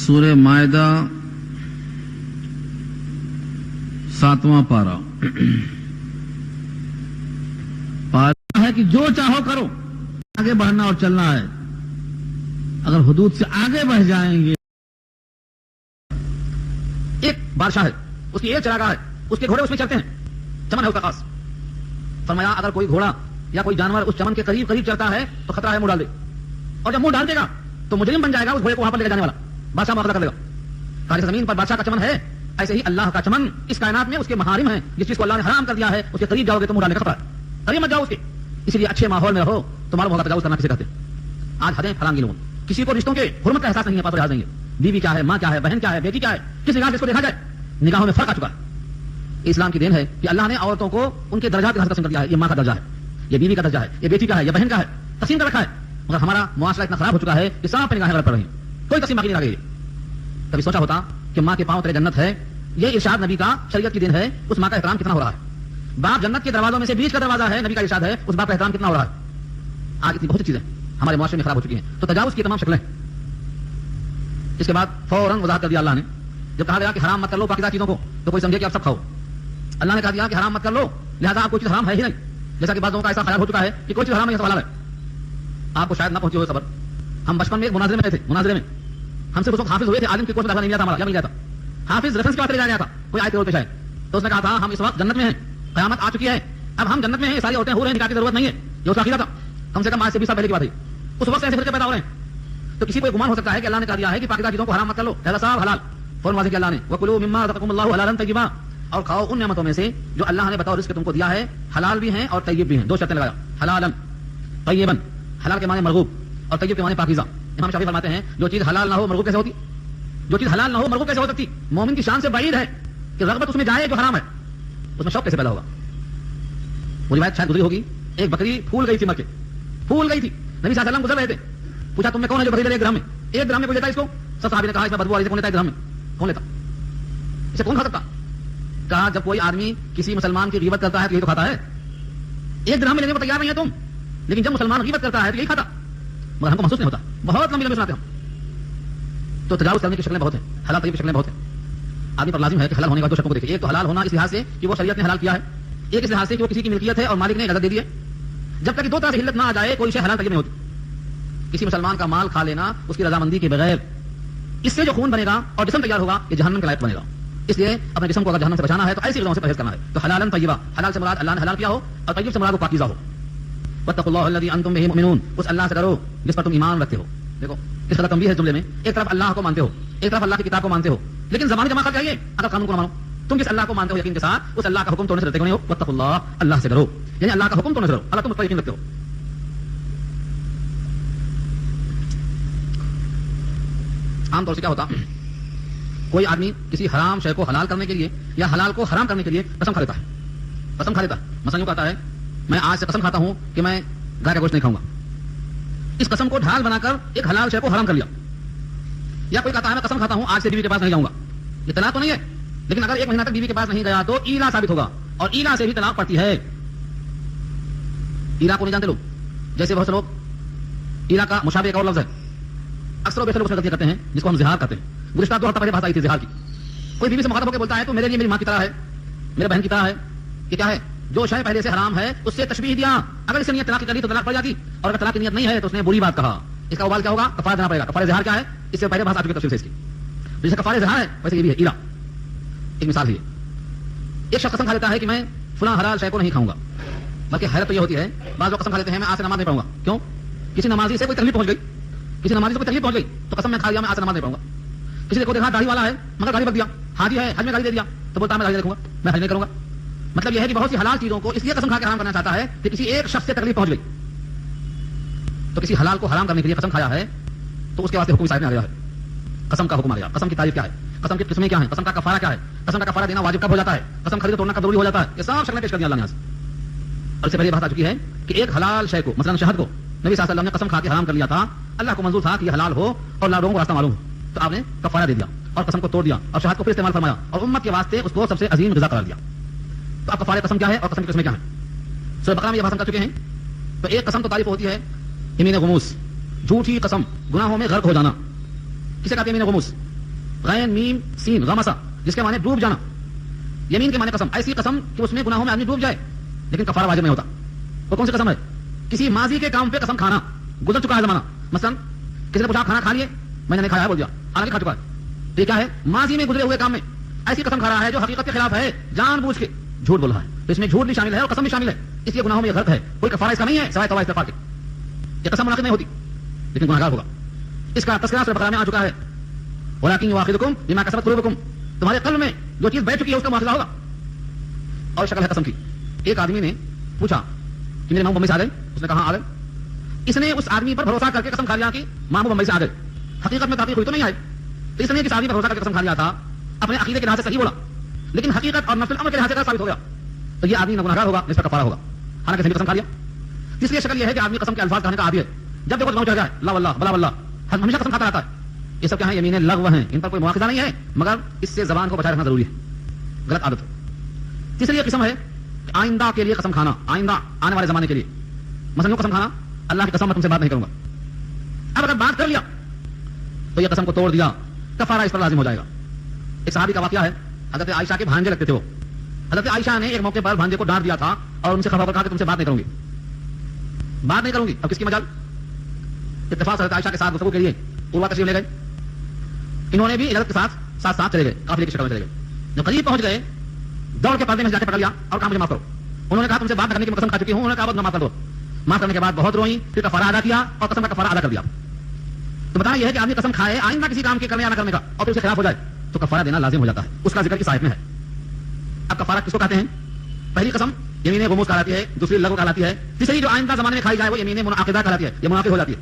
سورہ مائدہ 7واں پارہ ہے کہ جو چاہو کرو، آگے بڑھنا اور چلنا ہے. اگر حدود سے آگے بڑھ جائیں گے، ایک بادشاہ ہے، اس کی ایک چراگاہ ہے، اس کے گھوڑے اس میں چلتے ہیں، چمن ہے اس کا خاص. فرمایا اگر کوئی گھوڑا یا کوئی جانور اس چمن کے قریب قریب چلتا ہے تو خطرہ ہے منہ ڈال دے، اور جب منہ ڈال دے گا تو مجرم بن جائے گا اس گھوڑے کو وہاں پر لے جانے والا، بادشاہ مواخذہ کر لے گا. خارج زمین پر بادشاہ کا چمن ہے، ایسے ہی اللہ کا چمن اس کائنات میں اس کے محارم ہیں. جس چیز کو اللہ نے حرام کر دیا ہے اس کے قریب جاؤ گے تو منہ ڈالنے کا خطرہ ہے، قریب مت جاؤ اس کے. اسی لیے اچھے ماحول میں رہو تو معلوم ہوگا تجاوز کرنا کسے کہتے ہیں. آج حدیں پھلانگی لوگوں، کسی کو رشتوں کے حرمت کا احساس نہیں ہے، پاس لحاظ نہیں ہے. بیوی کیا ہے، ماں کیا ہے، بہن کیا ہے، بیٹی کیا ہے، کس نگاہ سے اس کو دیکھا جائے. نگاہوں میں فرق آ چکا ہے. اسلام کی دین ہے کہ اللہ نے عورتوں کو ان کے درجات کے حساب سے قسم کر دیا ہے. یہ ماں کا درجہ ہے، یہ بیوی کا درجہ ہے، یہ بیٹی کا ہے، یہ بہن کا ہے، تقسیم کر رکھا ہے. مگر ہمارا معاشرہ اتنا خراب ہو چکا ہے کہ سب پہ نگاہیں غلط پڑ رہی ہیں، کوئی تقسیم باقی نہیں رہ گئی. کبھی سوچا ہوتا کہ ماں کے پاؤں تلے جنت ہے؟ یہ ارشاد نبی کا، شریعت کی دین ہے. اس ماں کا احترام کتنا ہو رہا ہے؟ باپ جنت کے دروازوں میں سے بیچ کا دروازہ ہے، نبی کا ارشاد ہے. اس باپ کا احترام کتنا ہو رہا ہے؟ آج اتنی بہت سی چیزیں ہمارے معاشرے میں خراب ہو چکی ہیں. تو تجاوز کی تمام شکلیں. اس کے بعد فوراً وضاحت کر دیا اللہ نے. جب کہا گیا کہ حرام مت کر لو پاکیزہ چیزوں کو تو کوئی سمجھے کہ آپ سب کھاؤ. اللہ نے کہا دیا کہ حرام مت کر لو، لہذا آپ کوئی چیز حرام ہے ہی نہیں. جیسا کہ بعض لوگوں کا ایسا خیال ہو چکا ہے کہ کوئی چیز حرام نہیں ہے، سوال ہے. آپ کو شاید نہ پہنچی ہوئی خبر. ہم بچپن میں ایک مناظرے میں گئے تھے، مناظرے میں ہم سے اس وقت حافظ ہوئے تھے، عالم کی کوئی داخلہ نہیں ملا تھا ہمارا، یا مل گیا تھا. حافظ ریفرنس کے بات لے جایا تھا، کوئی آیت پیش ہے تو اس نے کہا تھا ہم اس وقت جنت میں ہیں، قیامت آ چکی ہے، اب ہم جنت میں ہیں، ساری عورتیں ہو رہی ہیں، نکاح کی ضرورت نہیں ہے. یہ اس کا عقیدہ تھا. کم سے کم آج سے 20 سال پہلے کی بات ہے. اس وقت ایسے فرقے پیدا ہو رہے ہیں. تو کسی کو گمان ہو سکتا ہے کہ اللہ نے کہا دیا ہے کہ پاکیزہ چیزوں کو حرام مت کر لو، لہذا صاحب حلال. فوراً واضح کیا اللہ نے، وَكُلُوا مِمَّا رَزَقَكُمُ اللَّهُ حَلَالًا طَيِّبًا، اور کھاؤ ان نعمتوں میں سے جو اللہ نے بطور رزق تم کو دیا ہے، حلال بھی ہیں اور طیب بھی ہیں. دو شرطیں لگایا، حلالا طیبا. حلال کے معنی مرغوب اور طیب کے معنی پاکیزہ. امام شافعی فرماتے ہیں جو چیز حلال نہ ہو مرغوب کیسے ہوتی؟ جو چیز حلال نہ ہو مرغوب کیسے ہو سکتی؟ مومن کی شان سے بعید ہے کہ رغبت اس میں جائے جو حرام ہے. اس میں شوق کیسے پیدا ہوگا؟ وہ روایت شاید گزری ہوگی، ایک بکری پھول گئی تھی، مکے پھول گئی تھی. نبی صلی اللہ علیہ وسلم گزر رہے تھے، پوچھا تم میں کون ہے جو بکری لے 1 گرام میں؟ 1 گرام میں کوئی لیتا ہے اس کو؟ سب صحابی نے کہا اس میں بدبو آ رہی ہے، کون لیتا ہے 1 گرام میں؟ کون لیتا؟ اسے کون کھا سکتا؟ کہا جب کوئی آدمی کسی مسلمان کی غیبت کرتا ہے تو یہی تو کھاتا ہے. 1 گرام میں لینے کو تیار نہیں ہے تم، لیکن جب مسلمان غیبت کرتا ہے تو یہی کھاتا. مگر ہم کو محسوس نہیں ہوتا. بہت لمبی سناتے ہم. تو تجاوز کرنے کی شکلیں بہت ہیں، حلال طیب کی شکلیں بہت ہیں. آدمی پر لازم ہے کہ حلال ہونے کا 2 شرطوں کو دیکھے. ایک تو حلال ہونا اس لحاظ سے کہ وہ شریعت نے حلال کیا ہے، ایک اس لحاظ سے کہ وہ کسی کی ملکیت ہے اور مالک نے اجازت دے دی ہے. جب تک کہ 2 طرح سے حلت نہ آ جائے کوئی شے حلال طیب نہیں ہوتی. کسی مسلمان کا مال کھا لینا اس کی رضامندی کے بغیر، اس سے جو خون بنے گا اور جسم تیار ہوگا یہ جہنم کے لائق بنے گا. اس لیے اپنے جسم کو اگر جہنم سے بچانا ہے تو ایسی غذاؤں سے پرہیز کرنا ہے. تو حلالا طیبا، حلال سے مراد اللہ نے حلال کیا ہو اور طیب سے مراد وہ پاکیزہ ہو. واتقوا اللہ الذی انتم بہ مؤمنون، اس اللہ سے ڈرو جس پر تم ایمان رکھتے ہو. دیکھو اس طرح تنبیہ ہے جملے میں، ایک طرف اللہ کو مانتے ہو، ایک طرف اللہ کی کتاب کو مانتے ہو، لیکن زبان جمع کر کے آئیے اگر قانون کو نہ مانو. تم جس اللہ کو مانتے ہو یقین کے ساتھ، اس اللہ کا حکم توڑنے سے ڈرتے کیوں نہیں ہو؟ واتقوا اللہ، اللہ سے ڈرو، یعنی اللہ کا حکم توڑنے سے ڈرو. اللہ تم اس پر یقین رکھتے ہو. عام طور سے کیا ہوتا، کوئی آدمی کسی حرام شے کو حلال کرنے کے لیے یا حلال کو حرام کرنے کے لیے قسم کھا لیتا ہے. قسم کھا لیتا ہے، مثلا یوں کہتا ہے میں آج سے قسم کھاتا ہوں کہ میں گائے کا گوشت نہیں کھاؤں گا. اس قسم کو ڈھال بنا کر ایک حلال شے کو حرام کر لیا. یا کوئی کہتا ہے میں قسم کھاتا ہوں آج سے بیوی کے پاس نہیں جاؤں گا. یہ طلاق تو نہیں ہے، لیکن اگر 1 مہینہ تک بیوی کے پاس نہیں گیا تو ایلا ثابت ہوگا، اور ایلا سے بھی طلاق پڑتی ہے. ایلا کو نہیں جانتے لوگ، جیسے بہت سے لوگ ایلا کا مشابہ ایک اور لفظ ہے، اکثر و بیشتر لوگ غلطیاں کرتے ہیں جس کو ہم زہار کہتے ہیں. گزشتہ 2 ہفتہ پہلے بات آئی تھی زہار کی. کوئی بیوی سے مخاطب ہو کے بولتا ہے تو میرے لیے میری ماں کی طرح ہے، میرے بہن کی طرح ہے. یہ کیا ہے؟ جو شے پہلے سے حرام ہے اس سے تشبیہ دیا. اگر اس نے نیت طلاق کی کری تو طلاق پڑ جاتی، اور اگر طلاق کی نیت نہیں ہے تو اس نے بری بات کہا. اس کا وبال کیا ہوگا؟ کفارہ دینا پڑے گا. کفارہ زہار کیا ہے اس سے پہلے بات آ چکی ہے تفصیل سے اس کی. جیسے کفارہ زہار ہے ویسے یہ بھی ہے ایلا. ایک مثال ہے، ایک شخص قسم کھا لیتا ہے کہ میں فلاں حلال شے کو نہیں کھاؤں گا. بلکہ حیرت تو یہ ہوتی ہے بعض لوگ قسم کھا لیتے ہیں میں آج سے نماز نہیں پڑھوں گا. کیوں؟ کسی نمازی سے کوئی تکلیف پہنچ گئی، کسی نمازی سے کوئی تکلیف پہنچ گئی تو قسم میں کھا لیا میں آج سے نماز نہیں پڑھوں گا. کسی نے کو دیکھا داڑھی والا ہے مگر گاڑی بک دیا، حاجی ہے حج میں گاڑی دے دیا تو بولتا میں گاڑی دیکھوں گا، میں حج نہیں کروں گا. مطلب یہ ہے کہ بہت سی حلال چیزوں کو اس لیے قسم کھا کے حرام کرنا چاہتا ہے کہ کسی ایک شخص سے تکلیف پہنچ گئی. تو کسی حلال کو حرام کرنے کے لیے قسم کھایا ہے تو اس کے واسطے حکم صاحب نے آ گیا ہے. قسم کا حکم آ گیا. قسم کی تعریف کیا ہے، قسم کی قسمیں کیا ہیں، قسم کا کفارہ کیا ہے، قسم کا کفارہ دینا واجب کب ہو جاتا ہے، قسم خرید توڑنا کب ضروری ہو جاتا ہے. یہ سب شکلیں پیش کر دیا اللہ نے. اور اس سے پہلے بات آ چکی ہے کہ ایک حلال شے کو مثلا شہد کو نبی صلی اللہ علیہ وسلم نے قسم کھا کے حرام کر لیا تھا. اللہ کو منظور تھا کہ یہ حلال ہو اور لوگوں کو راستہ معلوم ہو، تو آپ نے کفارہ دے دیا اور قسم کو توڑ دیا اور شہد کو پھر استعمال فرمایا اور امت کے واسطے اس کو سب سے عظیم غذا قرار دیا. تو اب کفارہ قسم کیا ہے اور قسم کی قسمیں کیا ہیں؟ سورہ بقرہ میں یہ بات ہم کر چکے ہیں. تو ایک قسم تو تعریف ہوتی ہے یمین غموس، جھوٹی قسم، گناہوں میں غرق ہو جانا. کسے کہتے ہیں یمین غموس؟ غین میم سین غمسا جس کے معنی ڈوب جانا. یمین کے معنی قسم, ایسی قسم کہ اس میں گناہوں میں آدمی ڈوب جائے لیکن کفارہ واجب نہیں ہوتا. وہ کون سی قسم ہے؟ کسی ماضی کے کام پہ قسم کھانا, گزر چکا ہے زمانہ. مثلا کسی نے پوچھا کھانا کھا لیے, میں نے نہیں کھایا بول دیا, حالانکہ کھا چکا ہے. تو یہ کیا ہے؟ ماضی میں گزرے ہوئے کام میں ایسی قسم کھا رہا ہے جو حقیقت کے خلاف ہے, جان بوجھ کے جھوٹ بول رہا ہے. تو اس میں جھوٹ بھی شامل ہے اور قسم بھی شامل ہے, اس لیے گناہوں میں یہ غلط ہے. کوئی کفارہ اس کا نہیں ہے سوائے توبہ استغفار کے. یہ قسم منعقد نہیں ہوتی لیکن گناہگار ہوگا. اس کا تذکرہ سورہ بقرہ میں آ چکا ہے, ولکن یؤاخذکم بما کسبت قلوبکم, تمہارے قلب میں جو چیز بیٹھ چکی ہے اس کا مواخذہ ہوگا. اور شکل ہے قسم کی. ایک آدمی نے پوچھا کہ میرے ماموں بمبئی سے آ گئے. اس نے کہا آ گئے. اس نے اس آدمی پر بھروسہ کر کے قسم کھا لیا کہ ماموں بمبئی سے آ گئے. حقیقت میں تحقیق ہوئی تو نہیں آئے. تو اس نے جس آدمی پر بھروسہ کر کے قسم کھا لیا تھا اپنے عقیدے کے لحاظ سے صحیح بولا, لیکن حقیقت اور نفس الامر کے لحاظ سے غلط ثابت ہو گیا, تو یہ آدمی گنہگار ہوگا, اس پر کفارہ ہوگا, حالانکہ صحیح قسم کھا لیا. اس لیے شکل یہ ہے کہ آدمی قسم کے الفاظ کہنے کا عادی ہے. جب دیکھو چڑھ جائے لا واللہ بلا واللہ, ہمیشہ قسم کھاتا رہتا ہے. یہ سب کیا ہے؟ یمینیں لغو ہیں, ان پر کوئی مواخذہ نہیں ہے, مگر اس سے زبان کو بچائے رکھنا ضروری ہے, غلط عادت ہے. تیسری قسم ہے آئندہ کے لیے قسم کھانا, آئندہ آنے والے زمانے کے لیے. مثلا قسم کھانا, اللہ کی قسم میں تم سے بات نہیں کروں گا. اب اگر بات کر لیا تو یہ قسم کو توڑ دیا, کفارہ اس پر لازم ہو جائے گا. ایک صحابی کا واقعہ ہے, حضرت عائشہ کے بھانجے لگتے تھے وہ. حضرت عائشہ نے ایک موقع پر بھانجے کو ڈانٹ دیا تھا اور ان سے خفا ہو کر کہا کہ تم سے بات نہیں کروں گی, بات نہیں کروں گی. اب کس کی مجال؟ اتفاق حضرت عائشہ کے ساتھ گفتگو کے لیے عروہ تشریف لے گئے. انہوں نے بھی حضرت کے ساتھ چلے گئے, قافلے کی شکل میں چلے گئے. جب قریب پہنچ گئے دوڑ کے پردے میں جا کے پکڑ لیا اور کہا مجھے معاف کرو. انہوں نے کہا تم سے بات کرنے کی قسم کھا چکی ہوں. انہوں نے کہا بس معاف کر دو. معاف کرنے کے بعد بہت روئی, پھر کفارہ ادا کیا اور قسم کا کفارہ ادا کر دیا. تو بتانا یہ ہے کہ آدمی قسم کھائے آئندہ کسی کام کے کرنے یا نہ کرنے کا اور پھر اس کے خلاف ہو جائے تو کفارہ دینا لازم ہو جاتا ہے. اس کا ذکر اس آیت میں ہے. اب کفارہ کس کو کہتے ہیں؟ پہلی قسم یمین غموس کہلاتی ہے, دوسری لغو کہلاتی ہے, تیسری جو آئندہ زمانے میں کھائی جائے وہ یمین منعقدہ کہلاتی ہے, یہ منعقد ہو جاتی ہے.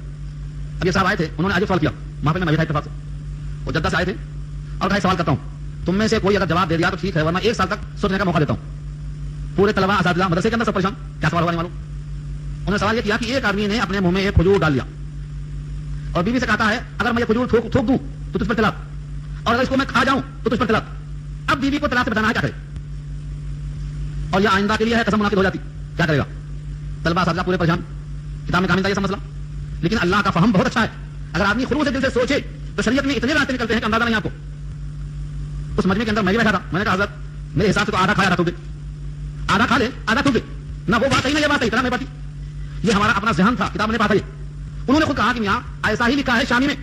اب یہ صاحب آئے تھے, انہوں نے آج سوال کیا, وہاں پہ میں بیٹھا اتفاق سے, وہ جدہ سے آئے تھے اور کہا سوال کرتا ہوں, تم میں سے کوئی اگر جواب دے دیا تو ٹھیک ہے, ورنہ ایک سال تک سوچنے کا موقع دیتا ہوں. پورے طلبہ اساتذہ مدرسے کے اندر سب پریشان, کیا سوال ہوا نہیں معلوم. انہوں نے سوال یہ کیا کہ ایک آدمی نے اپنے منہ میں ایک کھجور ڈال لیا اور بیوی سے کہتا ہے اگر میں یہ کھجور تھوک دوں تو تجھ پر طلاق, اور اگر اس کو میں کھا جاؤں تو تجھ پر طلاق. اب بیوی کو طلاق سے بچانا ہے, کیا کرے؟ اور یہ آئندہ کے لیے ہے, قسم منعقد ہو جاتی, کیا کرے گا؟ طلبہ اساتذہ پورے پریشان. کتاب میں کامل یہ مسئلہ, لیکن اللہ کا فہم بہت اچھا ہے. اگر آدمی خلوص دل سے سوچے تو شریعت میں اتنے راستے نکلتے ہیں کہ اندازہ نہیں آپ کو. اس مجمع کے اندر میں بھی بیٹھا تھا, میں نے کہا حضرت میرے حساب سے تو آدھا کھایا, آدھا تھوک دے, آدھا کھا لے آدھا تھوک دے, نہ وہ بات ہے نہ یہ بات ہے, اتنا میں بات. یہ ہمارا اپنا ذہن تھا, کتاب نے بات ہے. انہوں نے خود کہا کہ میاں ایسا ہی لکھا ہے شامی میں,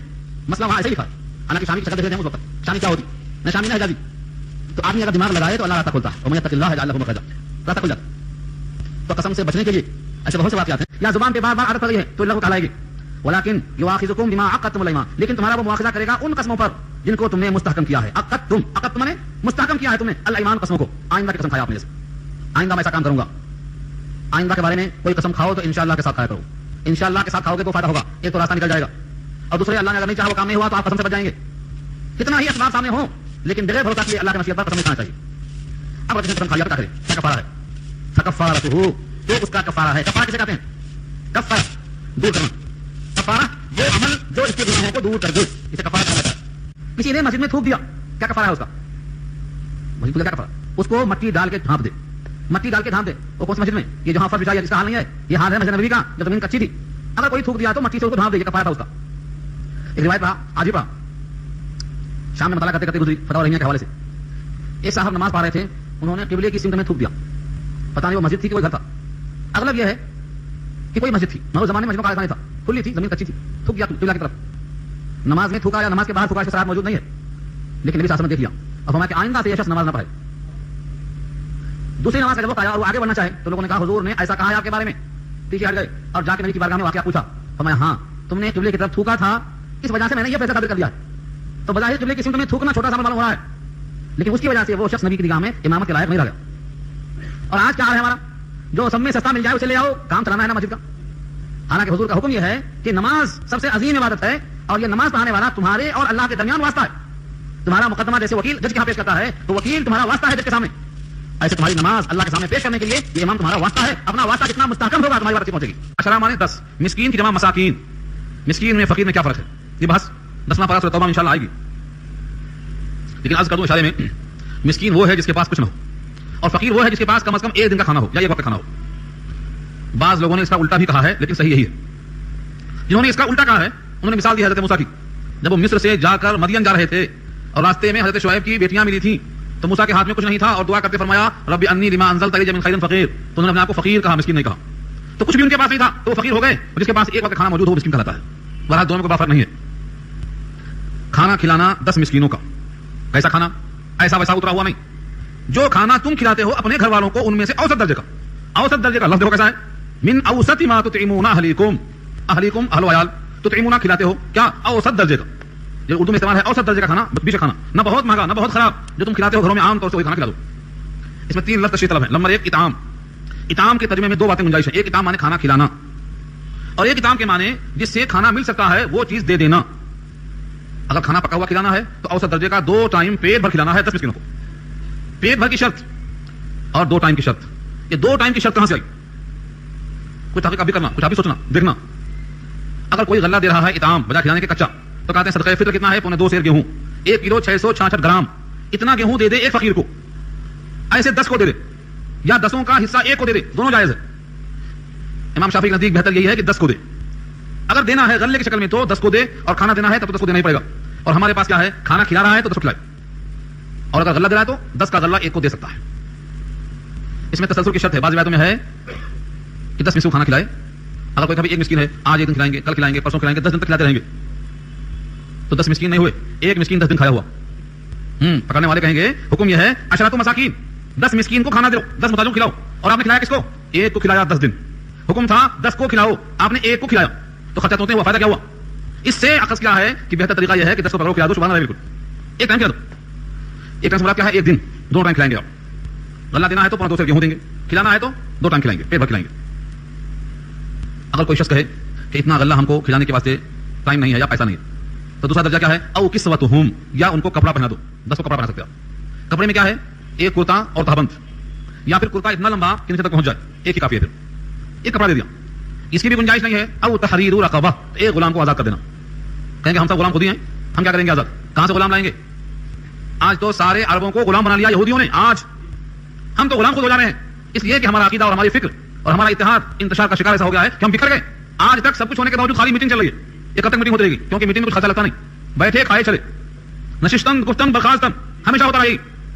مسئلہ وہاں ایسا ہی لکھا ہے. حالانکہ شامی کی شکل دیکھتے ہیں اس وقت, شامی کیا ہوتی, نہ شامی نہ حجازی. تو آدمی اگر دماغ لگائے تو اللہ راستہ کھولتا ہے, اور یتق اللہ یجعل لہ مخرجا, راستہ کھل جاتا. تو قسم سے بچنے کے لیے ایسے بہت سے واقعات ہیں. یا زبان پہ بار بار عادت پڑ گئی ہے تو اللہ کو کہلائے گی, ولکن یؤاخذکم بما عقدتم الايمان, لیکن تمہارا وہ مواخذہ کرے گا ان قسموں پر جن کو تم نے مستحکم کیا ہے. عقدتم نے مستحکم کیا ہے تم نے, الایمان قسموں کو. آئندہ کی قسم کھایا آپ نے, آئندہ میں ایسا کام کروں گا. آئندہ کے بارے میں کوئی قسم کھاؤ تو انشاءاللہ کے ساتھ کھایا کرو. انشاءاللہ کے ساتھ کھاؤ گے تو فائدہ ہوگا, ایک تو راستہ نکل جائے گا, اور دوسرے اللہ نے اگر نہیں چاہا وہ کام نہیں ہوا تو آپ قسم سے بچ جائیں گے. کتنا ہی اسباب سامنے ہوں لیکن بغیر بھروسہ کیے اللہ کے مشیت پر قسم نہیں کھانا چاہیے. اب اگر قسم کھا لیا تو کیا کرے؟ کیا کفارہ ہے؟ فکفارتہ, تو اس کا کفارہ ہے. کفارہ کسے کہتے ہیں؟ کفارہ دور کرنا, کفارہ وہ عمل جو اس کے گناہوں کو دور کر دے, اسے کفارہ کہا جاتا ہے. کسی نے مسجد میں تھوک دیا, کیا کفارہ ہے اس کا؟ مسجد کو کیا کفارہ؟ اس کو مٹی ڈال کے ڈھانپ دے, مٹی ڈال کے ڈھانپ دے. وہ کون سی مسجد میں؟ یہ جہاں فرش بچھائی ہے, جس کا حال نہیں ہے, یہ حال ہے مسجد نبوی کا جو زمین کچی تھی. اگر کوئی تھوک دیا تو مٹی سے اس کو ڈھانپ دے, یہ کفارہ تھا اس کا. ایک روایت پڑھا, آج ہی پڑھا, شام میں مطالعہ کرتے کرتے گزری فتاوی رحمیہ کے حوالے سے. ایک صاحب نماز پڑھ رہے تھے, انہوں نے قبلے کی سمت میں تھوک دیا. پتہ نہیں وہ مسجد تھی کہ کوئی گھر تھا. اغلب یہ ہے کہ کوئی مسجد تھی, مگر زمانے میں مسجدوں کا ایسا نہیں تھا, کھلی تھی, زمین کچی تھی, تھوک دیا قبلہ کی طرف. نماز میں تھوکا یا نماز کے باہر تھوکا, اس کا موجود نہیں ہے, لیکن نبی صلی اللہ علیہ وسلم نے دیکھ لیا. اب ہمارا کہ آئندہ سے یہ شخص نماز نہ پڑھے. دوسری نماز کا جب وقت آیا اور وہ آگے بڑھنا چاہے تو لوگوں نے کہا حضور نے ایسا کہا ہے آپ کے بارے میں. پیچھے ہٹ گئے اور جا کے نبی کی بارگاہ میں واقعہ پوچھا. فرمایا ہاں تم نے قبلے کی طرف تھوکا تھا, اس وجہ سے میں نے یہ فیصلہ ثابت کر دیا ہے. تو بظاہر قبلے کی سمت میں تھوکنا چھوٹا سا معلوم ہو رہا ہے, لیکن اس کی وجہ سے وہ شخص نبی کی نگاہ میں امامت کے لائق نہیں رہ گیا. اور آج کیا ہے ہمارا, جو سب میں سستا مل جائے اسے لے آؤ, کام چلانا ہے نا مسجد کا. حالانکہ حضور کا حکم یہ ہے کہ نماز سب سے عظیم عبادت ہے, اور یہ نماز پڑھانے والا تمہارے اور اللہ کے درمیان واسطہ ہے. تمہارا مقدمہ جیسے وکیل جج کے ہاں پیش کرتا ہے تو وکیل تمہارا واسطہ ہے جج کے سامنے, ایسے تمہاری نماز اللہ کے سامنے پیش کرنے کے لیے یہ امام تمہارا واسطہ ہے. اپنا واسطہ جتنا مستحکم ہوگا تمہاری بات پہنچے گی. اشرا معنی 10, مسکین کی جمع مساکین. مسکین میں فقیر میں کیا فرق ہے؟ یہ بحث 10واں پارہ سورۃ توبہ میں انشاءاللہ آئے گی, لیکن عرض کر دوں اشارے میں, مسکین وہ ہے جس کے پاس کچھ نہ ہو, اور فقیر وہ ہے جس کے پاس کم از کم ایک دن کا کھانا ہو یا ایک وقت کا کھانا ہو. بعض لوگوں نے اس کا الٹا بھی کہا ہے, لیکن صحیح یہی ہے. جنہوں نے اس کا الٹا کہا ہے انہوں نے مثال دی حضرت موسیٰ کی. جب وہ مصر سے جا کر مدین جا رہے تھے اور راستے میں حضرت شعیب کی بیٹیاں ملی تھیں تو موسیٰ کے ہاتھ میں کچھ نہیں تھا اور دعا کرتے فرمایا رب انی لما انزلت الی من خیر فقیر، تو انہوں نے اپنے آپ کو فقیر کہا، مسکین نہیں کہا. تو کچھ بھی ان کے پاس نہیں تھا تو وہ فقیر ہو گئے، جس کے پاس ایک وقت کھانا موجود ہو مسکین کہلاتا ہے. بہرحال دونوں میں کوئی فرق نہیں ہے. کھانا کھلانا 10 مسکینوں کا. کیسا کھانا؟ ایسا ویسا اترا ہوا نہیں. جو کھانا تم کھلاتے ہو اپنے گھر والوں کو ان میں سے اوسط درجے کا. اوسط درجے کا لفظ دیکھو کیسا ہے، من اوسط ما تطعمون اہلیکم، اہلیکم اہل و عیال، تطعمون کھلاتے ہو کیا اوسط درجے کا. یہ اردو میں استعمال ہے اوسط درجے کا کھانا، بیچ کھانا، نہ بہت مہنگا نہ بہت خراب، جو تم کھلاتے ہو گھروں میں عام طور سے وہی کھانا کھلا دو. اس میں 3 لفظ تشریح طلب ہے. نمبر 1 اطعام. اطعام کے ترجمے میں 2 باتیں گنجائش ہے. ایک اطعام مانے کھانا کھلانا، اور ایک اطعام کے معنی جس سے کھانا مل سکتا ہے وہ چیز دے دینا. اگر کھانا پکا ہوا کھلانا ہے تو اوسط درجے کا 2 ٹائم پیٹ بھر کھلانا ہے 10 مسکینوں کو. پیٹ بھر کی شرط اور 2 ٹائم کی شرط. یہ 2 ٹائم کی شرط کہاں سے آئی؟ کچھ تحقیق بھی کرنا، کچھ بھی سوچنا دیکھنا. اگر کوئی غلہ دے رہا ہے اطعام بجائے کھلانے کے کچا تو کہتے ہیں صدقہ فطر کتنا ہے؟ 2.25 سیر گیہوں، 1 کلو 666 گرام. اتنا گیہوں دے دے ایک فقیر کو، ایسے 10 کو دے دے، یا 10 کا حصہ 1 کو دے دے، دونوں جائز ہے. امام شافعی کے نزدیک بہتر یہی ہے کہ 10 کو دے. اگر دینا ہے غلے کی شکل میں تو 10 کو دے، اور کھانا دینا ہے تب تو 10 کو دینا ہی پڑے گا. اور ہمارے پاس کیا ہے، کھانا کھلا رہا ہے تو 10 کو کھلائے، اور اگر غلہ دے رہا ہے تو 10 کا غلہ 1 کو دے سکتا ہے. اس میں تسلسل کی شرط ہے. بعض روایتوں میں ہے کہ 10 مسکین کھانا کھلائے. اگر کوئی کبھی 1 مسکین ہے، آج 1 دن کھلائیں گے، کل کھلائیں گے، پرسوں کھلائیں گے، 10 دن تک کھلاتے رہیں گے، تو 10 مسکین نہیں ہوئے، 1 مسکین 10 دن کھایا ہوا. پکڑنے والے کہیں گے حکم یہ ہے عشرۃ مساکین، 10 مسکین کو کھانا دو، 10 محتاجوں کو کھلاؤ. اور آپ نے کھلایا کس کو؟ 1 کو کھلایا 10 دن. حکم تھا 10 کو کھلاؤ، آپ نے 1 کو کھلایا، تو خرچہ ہوتے ہیں، وہ فائدہ کیا ہوا؟ اس سے اخذ کیا ہے کہ بہتر طریقہ یہ ہے کہ 10 کو پکڑو کھلا دو، سبحان اللہ، بالکل 1 ٹائم کھلا دو. 1 ٹائم سے مراد کیا ہے؟ 1 دن 2 ٹائم کھلائیں گے. آپ غلہ دینا ہے تو 2.25 سیر گیہوں دیں گے، کھلانا ہے تو 2 ٹائم کھلائیں گے، پیٹ بھر کھلائیں گے. اگر کوئی شخص کہے کہ اتنا غلہ ہم کو کھلانے کے واسطے ٹائم نہیں ہے یا پیسہ نہیں ہے، تو دوسرا درجہ کیا ہے؟ او کسوتہم، یا ان کو کپڑا پہنا دو. 10 کو کپڑا پہنا سکتے ہیں. کپڑے میں کیا ہے؟ 1 کرتا اور تہبند، یا پھر کرتا اتنا لمبا کہ نیچے تک پہنچ جائے، 1 ہی کافی ہے، پھر 1 کپڑا دے دیا. اس کی بھی گنجائش نہیں ہے. او تحریر رقبہ، 1 غلام کو آزاد کر دینا. کہیں گے ہم سب غلام خود ہی ہیں، ہم کیا کریں گے آزاد؟ کہاں سے غلام لائیں گے؟ آج تو سارے عربوں کو غلام بنا لیا یہودیوں نے. آج ہم تو غلام خود ہو جا رہے ہیں، اس لیے کہ ہمارا عقیدہ اور ہماری فکر اور ہمارا اتحاد انتشار کا شکار ایسا ہو گیا ہے کہ ہم بکھر گئے. آج تک سب کچھ ہونے کے باوجود خالی میٹنگ چل رہی ہے. یہ کب تک میٹنگ ہوتی رہے گی؟ کیونکہ میٹنگ میں کچھ خرچہ لگتا نہیں، بیٹھے کھائے چلے، نشستن گفتن برخاستن ہمیشہ ہوتا رہے گی.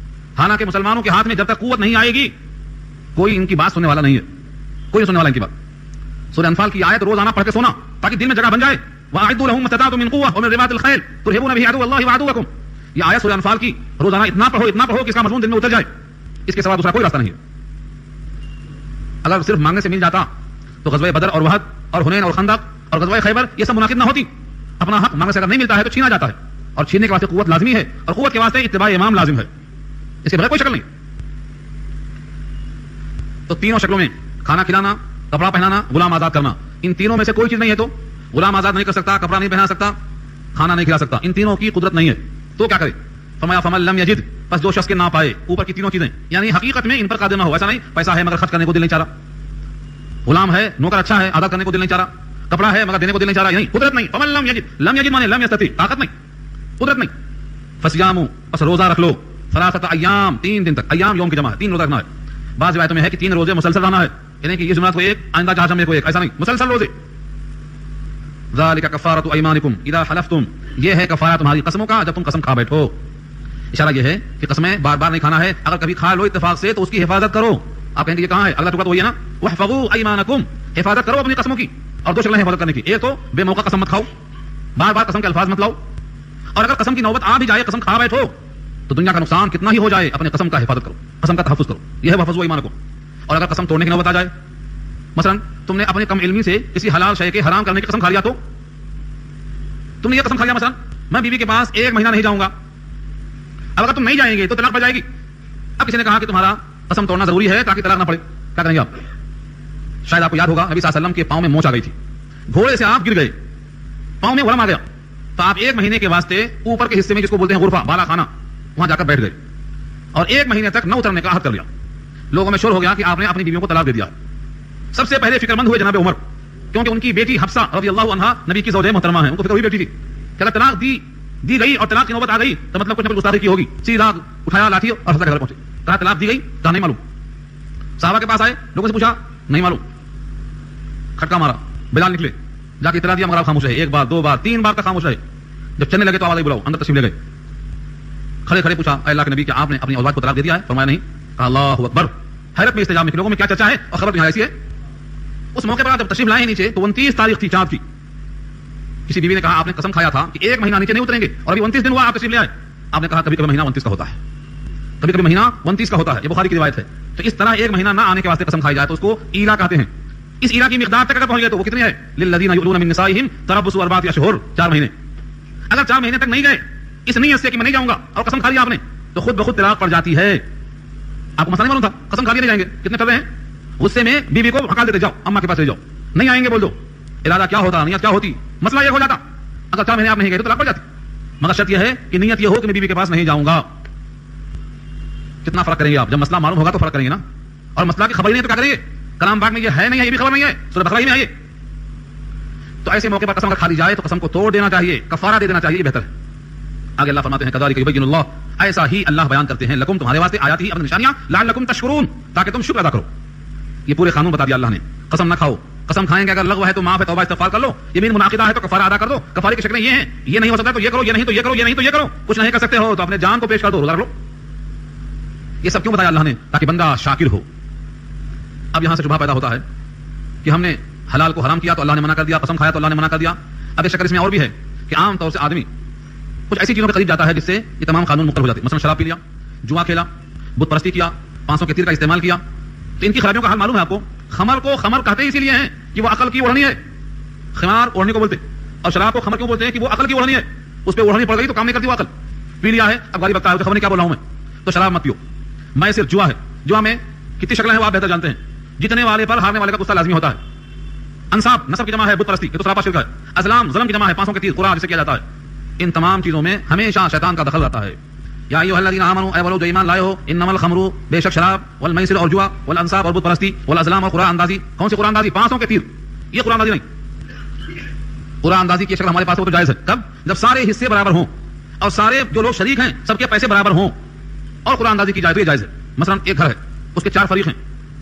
حالانکہ مسلمانوں کے ہاتھ میں جب تک قوت نہیں آئے گی کوئی ان کی بات سننے والا نہیں ہے، کوئی سننے والا ان کی بات. سورہ انفال کی آیت روزانہ پڑھ کے سونا تاکہ دل میں جگہ بن جائے. وَأَعِدُّوا لَهُم مَا اسْتَطَعْتُم مِّن قُوَّةٍ وَمِن رِّبَاطِ الْخَيْلِ تُرْهِبُونَ بِهِ عَدُوَّ اللَّهِ وَعَدُوَّكُمْ. یہ آیت سورہ انفال کی روزانہ اتنا پڑھو کہ اس کا مضمون دل میں اتر جائے. اس کے سوا دوسرا کوئی راستہ نہیں ہے. اگر صرف مانگنے سے مل جاتا تو غزوہ بدر اور وحد اور حنین اور خندق اور غزوہ خیبر یہ سب منعقد نہ ہوتی. اپنا حق مانگنے سے اگر نہیں ملتا ہے تو چھینا جاتا ہے، اور چھیننے کے واسطے قوت لازمی ہے، اور قوت کے واسطے اتباع امام لازم ہے. اس کے بغیر کوئی شکل نہیں. تو تینوں شکلوں میں کھانا کھلانا، کپڑا پہنانا، غلام آزاد کرنا، ان تینوں میں سے کوئی چیز نہیں ہے تو غلام آزاد نہیں کر سکتا، کپڑا نہیں پہنا سکتا، کھانا نہیں کھلا سکتا. ان تینوں کی قدرت نہیں ہے تو کیا کرے؟ فرمایا فمن لم یجد، بس جو شخص کے نہ پائے اوپر کی تینوں چیزیں، یعنی حقیقت میں ان پر قادر نہ ہو. ایسا نہیں پیسہ ہے مگر خرچ کرنے کو دل نہیں چاہ رہا، غلام ہے نوکر اچھا ہے آزاد کرنے کو دل نہیں چاہ رہا، کپڑا ہے مگر دینے کو دل نہیں چاہ رہا، نہیں قدرت نہیں. فمن لم یجد، لم یجد مانے لم یستطیع، طاقت نہیں، قدرت نہیں. فصیام، بس روزہ رکھ لو، 3 ایام، 3 دن تک. ایام یوم کی جمع ہے، 3 روزہ رکھنا ہے. بعض روایتوں میں ہے کہ 3 روزے مسلسل رہنا ہے، یعنی کہ یہ جمعرات کو ایک، آئندہ جہاز میں کو ایک، ایسا نہیں، مسلسل روزے. ذالک کفارۃ ایمانکم اذا حلفتم، یہ ہے کفارہ تمہاری قسموں کا جب تم قسم کھا بیٹھو. اشارہ یہ ہے کہ قسمیں بار بار نہیں کھانا ہے. اگر کبھی کھا لو اتفاق سے تو اس کی حفاظت کرو. آپ کہیں گے یہ کہاں ہے؟ اگلا ٹکڑا تو وہی ہے نا، واحفظوا ایمانکم، حفاظت کرو اپنی قسموں کی. اور 2 شکلیں حفاظت کرنے کی، ایک تو بے موقع قسم مت کھاؤ، بار بار قسم کے الفاظ مت لاؤ. اور اگر قسم کی نوبت آ بھی جائے، قسم کھا بیٹھو تو دنیا کا نقصان کتنا ہی ہو جائے، اپنے قسم کا حفاظت کرو، قسم کا تحفظ کرو. یہ ہے واحفظوا ایمانکم. اور اگر قسم توڑنے کی نوبت آ جائے، مثلا تم نے اپنے کم علمی سے کسی حلال شے کے حرام کرنے کی قسم کھا لیا، تو تم نے یہ قسم کھا لیا مثلا میں بیوی کے پاس 1 مہینہ نہیں جاؤں گا. اب اگر تم نہیں جائیں گے تو طلاق پڑ جائے گی. اب کسی نے کہا کہ تمہارا قسم توڑنا ضروری ہے تاکہ طلاق نہ پڑے، کیا کریں گے آپ؟ شاید آپ کو یاد ہوگا نبی صلی اللہ علیہ وسلم کے پاؤں میں موچ آ گئی تھی، گھوڑے سے آپ گر گئے، پاؤں میں ورم آ گیا، تو آپ 1 مہینے کے واسطے اوپر کے حصے میں جس کو بولتے ہیں غرفہ، بالا خانہ، وہاں جا کر بیٹھ گئے اور 1 مہینے تک نہ اترنے کا عہد کر لیا. لوگوں میں شور ہو گیا کہ آپ نے اپنی بیویوں کو طلاق دے دیا. سب سے پہلے فکر مند ہوئے جناب عمر، کیونکہ ان کی بیٹی حفصہ رضی اللہ عنہا نبی کی زوجہ محترمہ ہیں، ان کو فکر ہوئی بیٹی تھی کہ اگر طلاق دی گئی اور طلاق کی نوبت آ گئی تو مطلب کچھ نہ کچھ گستاخی کی ہوگی. سیدھا اٹھایا لاٹھی اور حفصہ کے گھر پہنچے. کہا طلاق دی گئی؟ کہا نہیں معلوم. صحابہ کے پاس آئے، لوگوں سے پوچھا، نہیں معلوم. کھٹکا مارا، بلال نکلے، جا کے اطلاع دیا مگر آپ خاموش رہے. 1 بار 2 بار 3 بار تک خاموش رہے. جب چلنے لگے تو آواز آئی بلاؤ، اندر تشریف لے گئے. کھڑے کھڑے پوچھا اے اللہ کے نبی کہ آپ نے اپنی اولاد کو طلاق دے دیا ہے؟ فرمایا نہیں. کہا اللہ اکبر. حیرت میں استجاب میں کہ لوگوں میں کیا چرچا ہے اور خبر تو یہاں ایسی ہے. اس موقع پر جب تشریف لائے نیچے تو 29 تاریخ تھی چاند کی. کسی بیوی نے کہا آپ نے قسم کھایا تھا کہ 1 مہینہ نیچے نہیں اتریں گے اور ابھی 29 دن ہوا آپ تشریف لے آئے. آپ نے کہا کبھی کبھی مہینہ 29 کا ہوتا ہے, کبھی کبھی مہینہ 29 کا ہوتا ہے, یہ بخاری کی روایت ہے. تو اس طرح 1 مہینہ نہ آنے کے واسطے قسم کھائی جائے تو اس کو ایلا کہتے ہیں. اس ایلا کی مقدار تک اگر پہنچ گئے تو وہ کتنی ہے؟ للذین یؤلون من نسائہم تربص 4 اشہر, 4 مہینے. اگر 4 مہینے تک نہیں گئے اس نیت سے کہ میں نہیں جاؤں گا اور قسم کھا لیا آپ نے تو خود بخود طلاق پڑ جاتی ہے. آپ کو مسئلہ نہیں معلوم تھا, قسم کھا کے نہیں جائیں گے, کتنے کر رہے ہیں. غصے میں بیوی کو ہکال دیتے, جاؤ اماں کے پاس لے جاؤ, نہیں آئیں گے بول دو. ارادہ کیا ہوتا, نیت کیا ہوتی, مسئلہ یہ ہو جاتا. اگر 4 مہینے آپ نہیں گئے تو طلاق پڑ جاتی. مگر شرط یہ ہے کہ نیت یہ ہو کہ میں بیوی کے پاس نہیں جاؤں گا. کتنا فرق کریں گے آپ, جب مسئلہ معلوم ہوگا تو فرق کریں گے نا. اور مسئلہ کی خبر نہیں ہے تو کیا کریں گے, کلام باغ میں یہ ہے نہیں ہے یہ بھی خبر نہیں ہے, سورہ بقرہ میں ہے یہ. تو ایسے موقع پر قسم اگر کھا لی جائے تو قسم کو توڑ دینا چاہیے, کفارہ دے دینا چاہیے, یہ بہتر ہے. آگے اللہ فرماتے ہیں کذالک یبین اللہ, ایسا ہی اللہ بیان کرتے ہیں لکم تمہارے واسطے آیات ہی اپنی نشانیاں, لعلکم تشکرون, تاکہ تم شکر ادا کرو. یہ پورے قانون بتا دیا اللہ نے. قسم نہ کھاؤ, قسم کھائیں گے اگر لغو ہے تو معاف ہے, توبہ استغفار کر لو. یمین منعقدہ ہے تو کفارہ ادا کر دو. کفارے کی شکلیں یہ ہیں, یہ نہیں ہو سکتا تو یہ کرو, یہ نہیں تو یہ کرو, یہ نہیں تو یہ کرو. کچھ نہیں کر سکتے ہو تو اپنے جان کو پیش کر دو, روزہ رکھ لو. یہ سب کیوں بتایا اللہ نے؟ تاکہ بندہ شاکر ہو. اب یہاں سے شبہ پیدا ہوتا ہے کہ ہم نے حلال کو حرام کیا تو اللہ نے منع کر دیا, قسم کھایا تو اللہ نے منع کر دیا. اب ایک شکل اس میں اور بھی ہے کہ عام طور سے آدمی کچھ ایسی چیزوں کے قریب جاتا ہے جس سے یہ تمام قانون مقرر ہو جاتے ہیں. مثلا شراب پی لیا, جوا کھیلا, بت پرستی کیا, 500 کے تیر کا استعمال کیا, تو ان کی خرابیوں کا حال معلوم ہے آپ کو. خمر کو خمر کہتے ہی اسی لیے ہیں کہ وہ عقل کی اوڑھنی ہے, خمار اوڑھنے کو بولتے, اور شراب کو خمر کیوں بولتے ہیں کہ وہ عقل کی اوڑھنی ہے, اس پہ اوڑھنی پڑ گئی تو کام نہیں کرتی وہ عقل. پی لیا ہے اب گالی بکتا ہے, خبر نہیں کیا بول رہا ہوں میں, تو شراب مت پیو. میں صرف جوا ہے, جوا میں کتنی شکلیں ہیں وہ آپ بہتر جانتے ہیں. جتنے والے پر ہارنے والے کا غصہ لازمی ہوتا ہے. انصاب نسب کی جمع ہے, بت پرستی یہ تو سراپا شرک ہے. ازلام ظلم کی جمع ہے, 500 کے تیر قرآن جسے کیا جاتا ہے. ان تمام چیزوں میں ہمیشہ شیطان کا دخل رہتا ہے. یا ایھا الذین آمنوا, اے وہ جو ایمان لائے ہو, انما الخمر, بے شک شراب, والمیسر اور جوا, والانصاب اور بت پرستی, والازلام اور قرآن اندازی. کون سی قرآن اندازی؟ 500 کے تیر. یہ قرآن اندازی نہیں, قرآن اندازی کی شکل ہمارے پاس ہو تو جائز ہے. کب؟ جب سارے حصے برابر ہوں اور سارے جو لوگ شریک ہیں سب کے پیسے برابر ہوں اور قرآن اندازی کی جائے تو یہ جائز ہے. مثلا ایک گھر ہے, اس کے 4 فریق ہیں,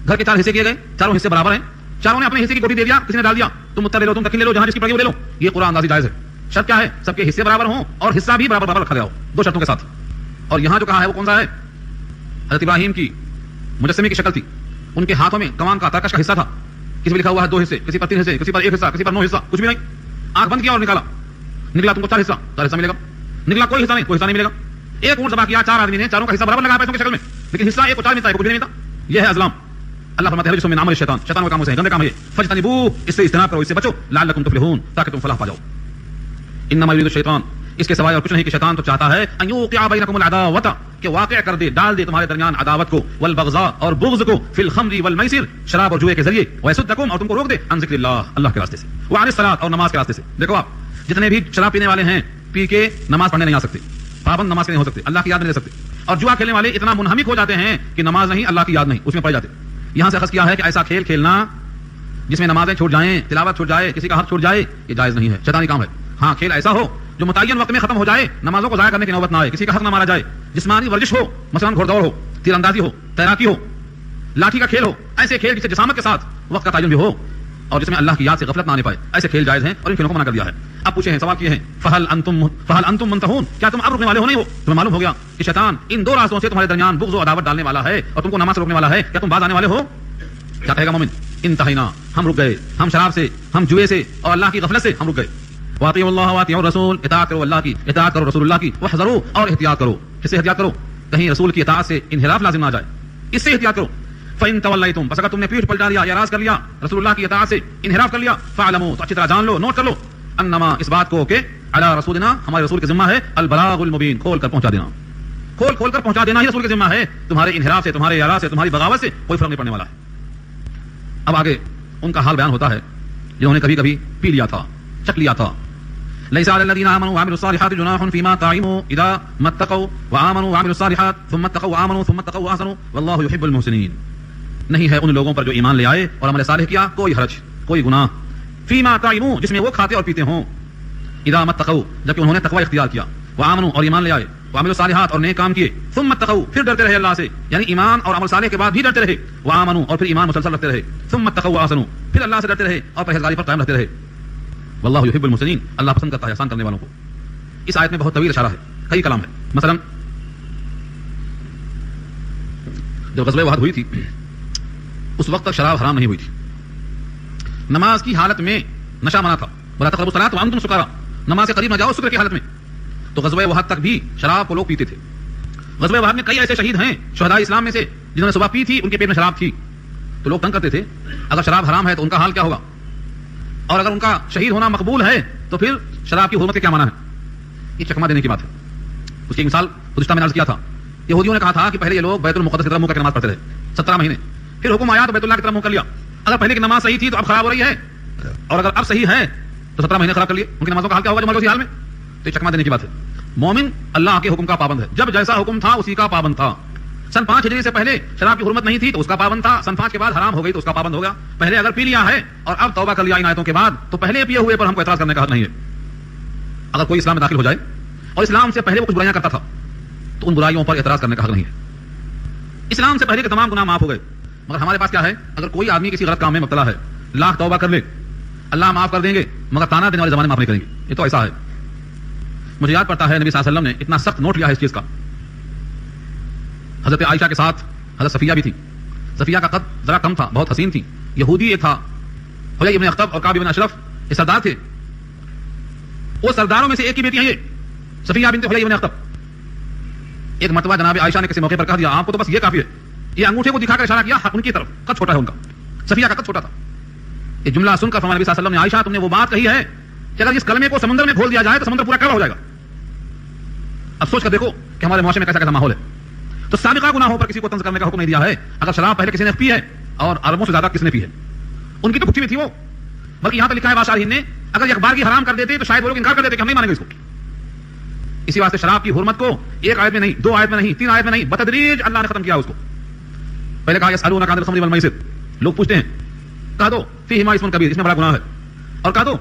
گھر کے 4 حصے کیے گئے, چاروں حصے برابر ہیں, چاروں نے اپنے حصے کی گوٹی دے دیا, کسی نے ڈال دیا, تم اتر لے لو, تم تکین لے لو, جہاں جس کی پڑی وہ لے لو. یہ قرآن اندازی جائز ہے. شرط کیا ہے؟ سب کے حصے برابر ہوں اور حصہ بھی برابر برابر رکھا گیا ہو, 2 شرطوں کے ساتھ. اور یہاں جو کہا ہے وہ کون سا ہے؟ حضرت ابراہیم کی مجسمے کی شکل تھی, ان کے ہاتھوں میں کمان کا ترکش کا حصہ تھا, کسی میں لکھا ہوا ہے 2 حصے, کسی پر 3 حصے, کسی پر 1 حصہ, کسی پر 9 حصہ, کچھ بھی نہیں. آنکھ بند کیا اور نکالا, نکلا تم کو 4 حصہ, 4 حصہ ملے گا. نکلا کوئی حصہ نہیں, کوئی حصہ نہیں ملے گا. ایک اونٹ ذبح کیا, 4 آدمی نے, چاروں کا حصہ برابر لگا پیسوں کی شکل میں, لیکن حصہ ایک کو 4 ملتا ہے, کچھ بھی نہیں ملتا. یہ ہے ازلام. اللہ فرماتے ہیں جسم عمل شیطان, شیطان کا کام ہے, گندے کام ہے. فجتنبوہ, اس سے اجتناب کرو, اس سے بچو, لعلکم تفلحون, تاکہ تم فلاح پا جاؤ. انما یرید الشیطان, اس کے سوائے اور کچھ نہیں کہ شیطان تو چاہتا ہے ان یوقع بینکم العداوۃ, کہ واقع کر دے, ڈال دے تمہارے درمیان عداوت کو, والبغضاء اور بغض کو, فی الخمر والمیسر, شراب اور جوئے کے ذریعے, ویصدکم, اور تم کو روک دے, عن ذکر اللہ, اللہ کے راستے سے, وعن الصلاۃ, اور نماز کے راستے سے. دیکھو آپ جتنے بھی شراب پینے والے ہیں, پی کے نماز پڑھنے نہیں آ سکتے, پابند نماز کے نہیں ہو سکتے, اللہ کی یاد نہیں لے سکتے. اور جوا کھیلنے والے اتنا منہمک ہو جاتے ہیں کہ نماز نہیں, اللہ کی یاد نہیں, اس میں پڑ جاتے. یہاں سے اخذ کیا ہے کہ ایسا کھیل کھیلنا جس میں نمازیں چھوٹ جائیں, تلاوت چھوٹ جائے, کسی کا حق چھوٹ جائے, یہ جائز نہیں ہے, شیطانی کام ہے. ہاں کھیل ایسا ہو جو متعین وقت میں ختم ہو جائے, نمازوں کو ضائع کرنے کی نوبت نہ آئے, کسی کا حق نہ مارا جائے. جسمانی ورزش ہو, مثلا گھوڑ دوڑ ہو, تیر اندازی ہو, تیراکی ہو, لاٹھی کا کھیل ہو, ایسے کھیل جس سے جسامت کے ساتھ وقت کا تعین بھی ہو اور جس میں اللہ کی یاد سے غفلت نہ آنے پائے, ایسے کھیل جائز ہیں اور ان کھیلوں کو منع کر دیا ہے. اب پوچھے ہیں, سوال کیے ہیں, فہل انتم منتہون, کیا تم اب رکنے والے ہو نہیں ہو؟ تمہیں معلوم ہو گیا کہ شیطان ان 2 راستوں سے تمہارے درمیان بغض و عداوت ڈالنے والا ہے اور تم کو نماز سے روکنے والا ہے. کیا تم باز آنے والے ہو؟ کیا کہے گا مومن؟ انتہینا, ہم رک گئے, ہم شراب سے, ہم جوئے سے اور اللہ کی غفلت سے ہم رک گئے. واطیعوا اللہ واطیعوا الرسول, اطاعت کرو اللہ کی, اطاعت کرو رسول اللہ کی, واحذروا, اور احتیاط کرو. کس سے احتیاط کرو؟ کہیں رسول کی اطاعت سے انحراف لازم نہ آ جائے, اس سے احتیاط کرو. فإن تولیتم, بس اگر تم نے پیٹھ پلٹا لیا, اعراض کر لیا, رسول اللہ کی اطاعت سے انحراف کر لیا, فاعلموا, تو اچھی طرح جان لو, نوٹ کر لو, انما, اس بات کو کہ علی رسولنا, ہمارے رسول کے ذمہ ہے, البلاغ المبین, کھول کر پہنچا دینا, کھول کر پہنچا دینا ہی رسول کے ذمہ ہے. تمہارے انحراف سے, تمہارے اعراض سے, تمہاری بغاوت سے کوئی فرق نہیں پڑنے والا ہے. اب آگے ان کا حال بیان ہوتا ہے جنہوں نے کبھی کبھی پی لیا تھا, چک لیا تھا. ليس على الذين آمنوا وعملوا الصالحات جناح فيما طعموا إذا ما اتقوا وآمنوا وعملوا الصالحات ثم اتقوا وآمنوا ثم اتقوا وأحسنوا والله يحب المحسنين. نہیں ہے ان لوگوں پر جو ایمان لے آئے اور عمل صالح کیا کوئی حرج, کوئی گناہ, فيما طعموا, جس میں وہ کھاتے اور پیتے ہوں, إذا ما اتقوا, جبکہ انہوں نے تقوی اختیار کیا, وآمنوا, اور ایمان لے آئے, وعملوا الصالحات, اور نیک کام کیے, ثم اتقوا, پھر ڈرتے رہے اللہ سے, یعنی ایمان اور عمل صالح کے بعد بھی ڈرتے رہے, وآمنوا, اور پھر ایمان مسلسل رکھتے رہے, ثم اتقوا وأحسنوا, پھر اللہ سے ڈرتے رہے اور پرہیزگاری پر قائم رہتے رہے. واللہ یحب المحسنین, اللہ پسند کرتا ہے احسان کرنے والوں کو. اس آیت میں بہت طویل اشارہ ہے, کئی کلام ہے. مثلا جب غزوہ احد ہوئی تھی اس وقت تک شراب حرام نہیں ہوئی تھی. نماز کی حالت میں نشہ منع تھا. ولا تقربوا الصلاۃ وانتم سکارى, نماز سے قریب نہ جاؤ سکر کی حالت میں. تو غزوہ احد تک بھی شراب کو لوگ پیتے تھے. غزوہ احد میں کئی ایسے شہید ہیں شہداء اسلام میں سے جنہوں نے صبح پی تھی, ان کے پیٹ میں شراب تھی. تو لوگ تنگ کرتے تھے اگر شراب حرام ہے تو ان کا حال کیا ہوگا, اور اگر ان کا شہید ہونا مقبول ہے تو پھر شراب کی حرمت کا کیا معنی ہے. یہ چکما دینے کی بات ہے. اس کی ایک مثال گزشتہ میں نے عرض کیا تھا. یہودیوں نے کہا تھا کہ پہلے یہ لوگ بیت المقدس کی طرف منہ کر کے نماز پڑھتے رہے 17 مہینے, پھر حکم آیا تو بیت اللہ کی طرف منہ کر لیا. اگر پہلے کی نماز صحیح تھی تو اب خراب ہو رہی ہے, اور اگر اب صحیح ہے تو 17 مہینے خراب کر لیے. ان کی نمازوں کا حال کیا ہوگا جو مر گئے اسی حال میں. تو یہ چکما دینے کی بات ہے. مومن اللہ کے حکم کا پابند ہے. جب جیسا حکم تھا اسی کا پابند تھا. سن 5 ہجری سے پہلے شراب کی حرمت نہیں تھی تو اس کا پابند تھا. سن 5 کے بعد حرام ہو گئی تو اس کا پابند ہوگا. پہلے اگر پی لیا ہے اور اب توبہ کر لیا ان آیتوں کے بعد تو پہلے پیے ہوئے پر ہم کو اعتراض کرنے کا حق نہیں ہے. اگر کوئی اسلام میں داخل ہو جائے اور اسلام سے پہلے وہ کچھ برائیاں کرتا تھا تو ان برائیوں پر اعتراض کرنے کا حق نہیں ہے. اسلام سے پہلے کے تمام گناہ معاف ہو گئے. مگر ہمارے پاس کیا ہے, اگر کوئی آدمی کسی غلط کام میں مبتلا ہے, لاکھ توبہ کر لے, اللہ معاف کر دیں گے, مگر تانا دینے والے زمانے معاف نہیں کریں گے. یہ تو ایسا ہے. مجھے یاد پڑتا ہے نبی صلی اللہ علیہ وسلم نے اتنا سخت نوٹ لیا ہے اس چیز کا. حضرت عائشہ کے ساتھ حضرت صفیہ بھی تھی. صفیہ کا قد ذرا کم تھا, بہت حسین تھی. یہودی ایک تھا حیی ابن اخطب اور کعب ابن اشرف, یہ سردار تھے. وہ سرداروں میں سے ایک کی بیٹی ہیں یہ صفیہ بنت حیی ابن اخطب. ایک مرتبہ جناب عائشہ نے کسی موقع پر کہہ دیا آپ کو تو بس یہ کافی ہے. یہ انگوٹھے کو دکھا کر اشارہ کیا ان کی طرف, قد چھوٹا ہے ان کا. صفیہ کا قد چھوٹا تھا. یہ جملہ سن کر فرمایا نبی صلی اللہ علیہ وسلم نے عائشہ تم نے وہ بات کہی ہے کہ اگر اس کلمے کو سمندر میں کھول دیا جائے تو سمندر پورا کڑا ہو جائے گا. اب سوچ کر دیکھو کہ ہمارے معاشرے میں کیسا کیسا ماحول ہے. تو سابقہ گناہوں پر کسی کو طنز کرنے کا حکم نہیں دیا ہے. اگر شراب پہلے کسی نے پی ہے اور اربوں سے زیادہ کس نے پی ہے, ان کی تو کچھ بھی تھی وہ. بلکہ یہاں پہ لکھا ہے بادشاہ نے اگر ایک بار کی حرام کر دیتے تو شاید وہ لوگ انکار کر دیتے کہ ہم نہیں مانیں گے اس کو. اسی واسطے شراب کی حرمت کو ایک آیت میں نہیں, 2 آیت میں نہیں, 3 آیت میں نہیں, بتدریج اللہ نے ختم کیا اس کو. پہلے کہا یسألونک عن الخمر والمیسر, لوگ پوچھتے ہیں کہہ دو فیہما اسم کبیر, اس میں بڑا گناہ ہے, اور کہہ دو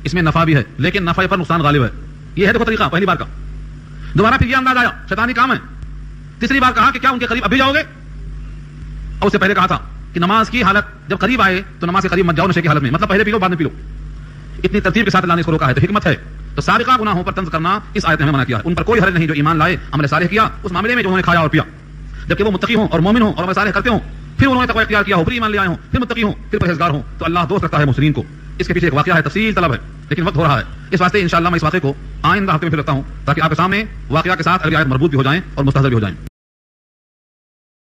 اس میں نفع بھی ہے لیکن نفع پر نقصان غالب ہے. یہ ہے دیکھو طریقہ پہلی بار کا. دوبارہ پھر یہ انداز آیا شیطانی کام ہے. تیسری بار کہا کہ کیا ان کے قریب ابھی جاؤ گے, اور اس سے پہلے کہا تھا کہ نماز کی حالت جب قریب آئے تو نماز کے قریب مت جاؤ نشے کی حالت میں, مطلب پہلے پی لو بعد میں پی لو. اتنی ترتیب کے ساتھ اللہ نے اس کو روکا ہے, تو حکمت ہے. تو سابقہ گناہوں پر طنز کرنا اس آیت نے ہمیں منع کیا ہے. ان پر کوئی حرج نہیں جو ایمان لائے, عمل صالح کیا اس معاملے میں جو انہوں نے کھایا اور پیا, جبکہ وہ متقی ہوں اور مومن ہوں اور عمل صالح کرتے ہوں, پھر انہوں نے تقوی اختیار کیا ہو, پھر ایمان لے آئے ہوں, پھر متقی ہوں, پھر پرہیزگار ہوں, تو اللہ دوست رکھتا ہے محسنین کو. اس کے پیچھے ایک واقعہ ہے, تفصیل طلب ہے, لیکن وقت ہو رہا ہے. اس واسطے انشاءاللہ میں اس واقعے کو آئندہ ہفتے میں پھر رکھتا ہوں تاکہ آپ کے سامنے واقعہ کے ساتھ اگلی آیت مربوط بھی ہو جائیں اور مستحضر بھی ہو جائیں.